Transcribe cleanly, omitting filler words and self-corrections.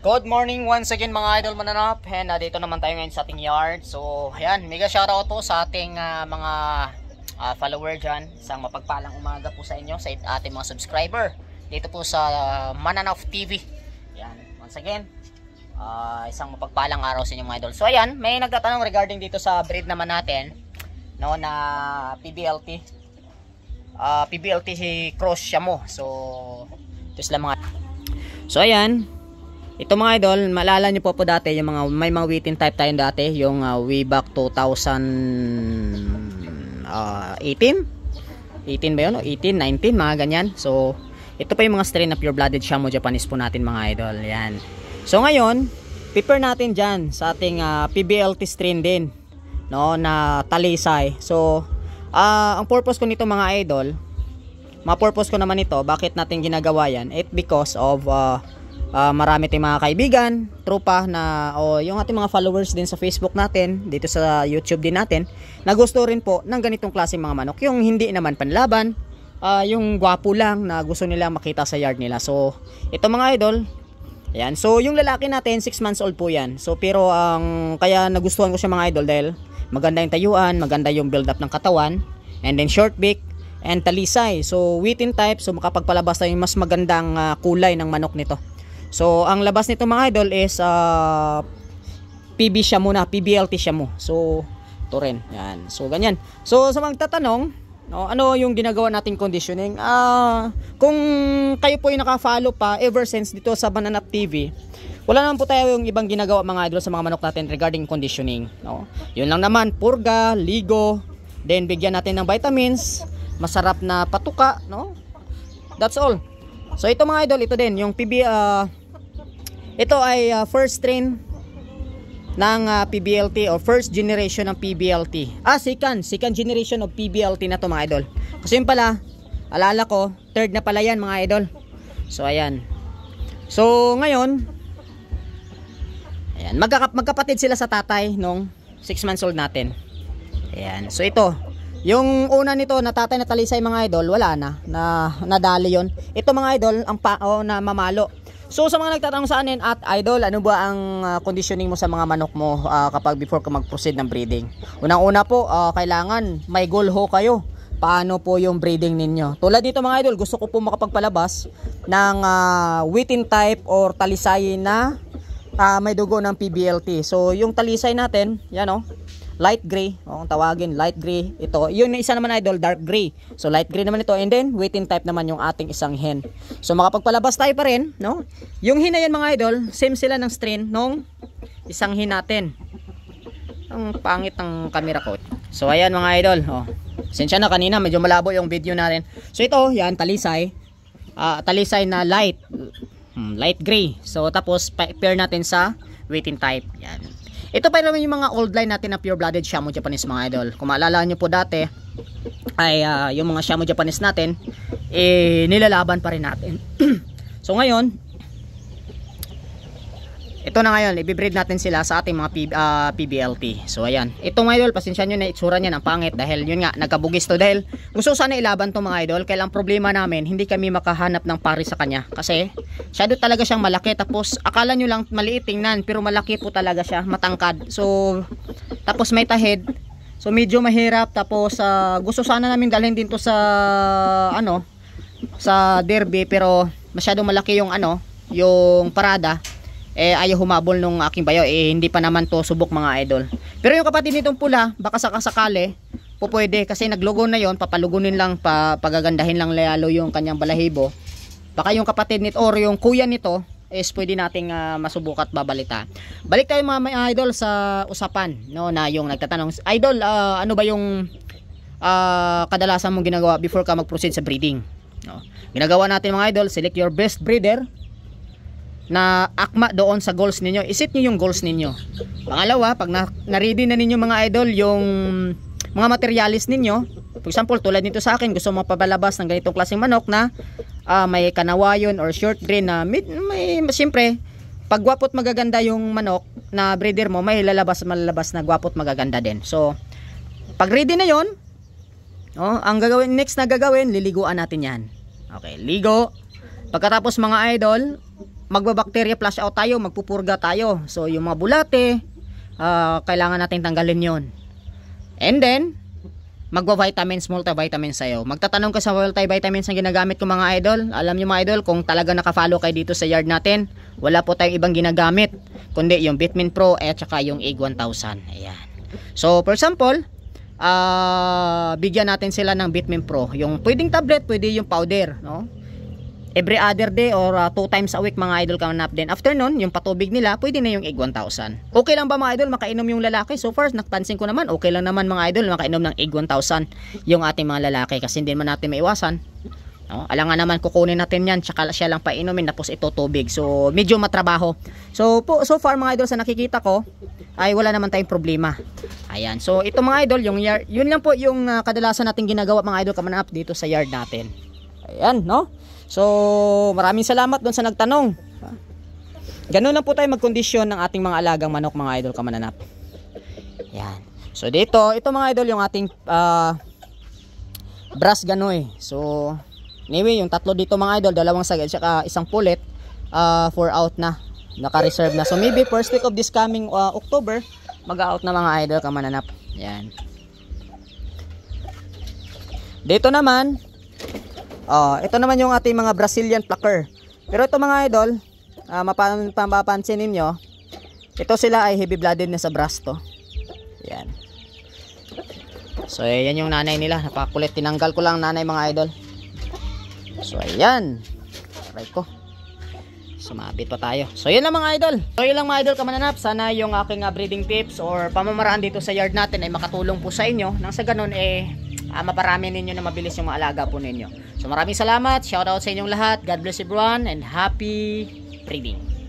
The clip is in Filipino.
Good morning once again mga idol mananap, and dito naman tayo ngayon sa ating yard. So ayan, mega shoutout po sa ating mga follower dyan. Isang mapagpalang umaga po sa inyo, sa ating mga subscriber dito po sa Mananap TV. Ayan, once again isang mapagpalang araw sa inyo mga idol. So ayan, may nagtatanong regarding dito sa breed naman natin, no, na PBLT si Cross Shamo. So ito sila mga. So ayan, ito mga idol, maalala nyo po dati yung mga may mga wheaten type tayo dati, yung way back 2018 ba yun? 18, 19, mga ganyan. So ito pa yung mga strain na pure blooded Shamo Japanese po natin mga idol. Yan. So ngayon, prepare natin dyan sa ating PBLT strain din, no, na Talisay. So ang purpose ko nito mga idol, ma-purpose ko naman ito, bakit natin ginagawa yan? It because of marami tayong mga kaibigan, tropa na yung ating mga followers din sa Facebook natin, dito sa YouTube din natin, na gusto rin po ng ganitong klaseng mga manok, yung hindi naman panlaban, yung gwapo lang na gusto nila makita sa yard nila. So ito mga idol, ayan. So yung lalaki natin 6 months old po yan. So pero kaya nagustuhan ko siya mga idol dahil maganda yung tayuan, maganda yung build up ng katawan, and then short beak and Talisay. So wheaten type, so makapagpalabas tayo yung mas magandang kulay ng manok nito. So ang labas nito mga idol is PB Shamo na, PBLT Shamo. So ito rin, yan. So ganyan. So sa mga tatanong, no, ano yung ginagawa nating conditioning? Kung kayo po yung naka-follow pa ever since dito sa Mananap TV, wala naman po tayo yung ibang ginagawa mga idol sa mga manok natin regarding conditioning, no? Yun lang naman, purga, ligo, then bigyan natin ng vitamins, masarap na patuka, no? That's all. So ito mga idol, ito din yung ito ay first strain ng PBLT o first generation ng PBLT. Second generation of PBLT na to mga idol. Kasi yun pala, alala ko, third na pala yan mga idol. So ayan. So ngayon, ayan, magkapatid sila sa tatay nung 6 months old natin. Ayan. So ito, yung una nito na tatay na Talisay mga idol, wala na, nadali yon. Ito mga idol, ang na mamalo. So sa mga nagtatanong sa akin, at idol, ano ba ang conditioning mo sa mga manok mo kapag before ka mag-proceed ng breeding? Unang-una po, kailangan may goal ho kayo. Paano po yung breeding ninyo? Tulad dito mga idol, gusto ko po makapagpalabas ng wheaten type or Talisay na may dugo ng PBLT. So yung Talisay natin, yan o, light gray, kung tawagin, light gray. Ito, yun isa naman idol, dark gray. So light gray naman ito, and then wheaten type naman yung ating isang hen. So makapagpalabas tayo pa rin, no? Yung hen na yan mga idol, same sila ng strain nung isang hen natin. Ang pangit ng camera ko. So ayan mga idol, pasensya na kanina, medyo malabo yung video natin. So ito, yan, Talisay. Talisay na light gray. So tapos pair natin sa wheaten type. Yan. Ito pa naman yung mga old line natin na pure blooded Shamo Japanese mga idol. Kung maalala nyo po dati, ay yung mga Shamo Japanese natin, nilalaban pa rin natin. So ngayon, ito na ngayon, ibibreed natin sila sa ating mga PBLT. So ayan, ito mga idol, pasensya nyo na itsura niya ng pangit dahil yun nga, nagkabugis to dahil gusto sana ilaban to mga idol. Kailang problema namin, hindi kami makahanap ng pari sa kanya kasi shadow talaga siyang malaki, tapos akala nyo lang maliit tingnan pero malaki po talaga siya, matangkad. So tapos may tahid, so medyo mahirap. Tapos gusto sana namin dalhin din to sa sa derby, pero masyadong malaki yung yung parada. Ayaw humabol nung aking bayo, hindi pa naman to subok mga idol. Pero yung kapatid nitong pula, baka sakasakali po pwede, kasi naglugon na yon, papalugunin lang, pagagandahin lang lalo yung kanyang balahibo. Baka yung kapatid nito or yung kuya nito is pwede nating masubukat babalita. Balik tayo mga idol sa usapan, no, na yung nagtatanong, idol, ano ba yung kadalasan mong ginagawa before ka mag-proceed sa breeding? No. Ginagawa natin mga idol, select your best breeder na akma doon sa goals ninyo. Isit nyo yung goals ninyo. Pangalawa, pag na-ready na ninyo mga idol yung mga materialis ninyo, for example tulad nito sa akin, gusto mo pabalabas ng ganitong klaseng manok na may kanawayon or short grain na may siyempre, pag gwapot magaganda yung manok na breeder mo, may malalabas na gwapot magaganda din. So pag ready na yon, ang next na gagawin, liliguan natin yan. Okay, ligo. Pagkatapos mga idol, magbabacteria flush out tayo, magpupurga tayo. So yung mga bulate, kailangan natin tanggalin yon. And then magva-vitamins, multivitamins sa'yo. Magtatanong ka sa multivitamins na ginagamit ko mga idol. Alam nyo mga idol, kung talaga nakafollow kayo dito sa yard natin, wala po tayong ibang ginagamit, kundi yung Vitamin Pro at saka yung Egg 1000. Ayan. So for example, bigyan natin sila ng Vitamin Pro. Yung pwedeng tablet, pwede yung powder, no? Every other day or 2 times a week mga idol kamanap din. After nun, yung patubig nila, pwede na yung Egg 1000. Okay lang ba mga idol makainom yung lalaki? So far, napansin ko naman, okay lang naman mga idol makainom ng Egg 1000 yung ating mga lalaki kasi hindi man natin maiwasan. No? Alangan naman kukunin natin yan, tsaka siya lang painumin tapos ito tubig. So medyo matrabaho. So far mga idol sa nakikita ko, ay wala naman tayong problema. Ayan. So ito mga idol, yun lang po yung kadalasan natin ginagawa mga idol kamanap dito sa yard natin. Ayan, no? So, maraming salamat doon sa nagtanong. Ganun lang po tayo magkondisyon ng ating mga alagang manok mga idol kamananap. Yan. So, dito, ito mga idol yung ating brass ganoy. So, anyway, yung tatlo dito mga idol, dalawang sagad, saka isang pulit, 4 out na. Naka-reserve na. So, maybe first week of this coming October, mag-out na mga idol kamananap. Yan. Dito naman, ito naman yung ating mga Brazilian plucker. Pero ito mga idol, mapapansin ninyo, ito sila ay heavy blooded na sa brass to. Yan. So ayan yung nanay nila, napakulit, tinanggal ko lang nanay mga idol. So ayan, aray ko, sumabit pa tayo. So yun lang mga idol. So yun lang mga idol kamananap, sana yung aking breeding tips or pamamaraan dito sa yard natin ay makatulong po sa inyo, nang sa ganun maparami ninyo na mabilis yung maalaga po ninyo. So maraming salamat, shout out sa inyong lahat, God bless everyone, and happy breeding.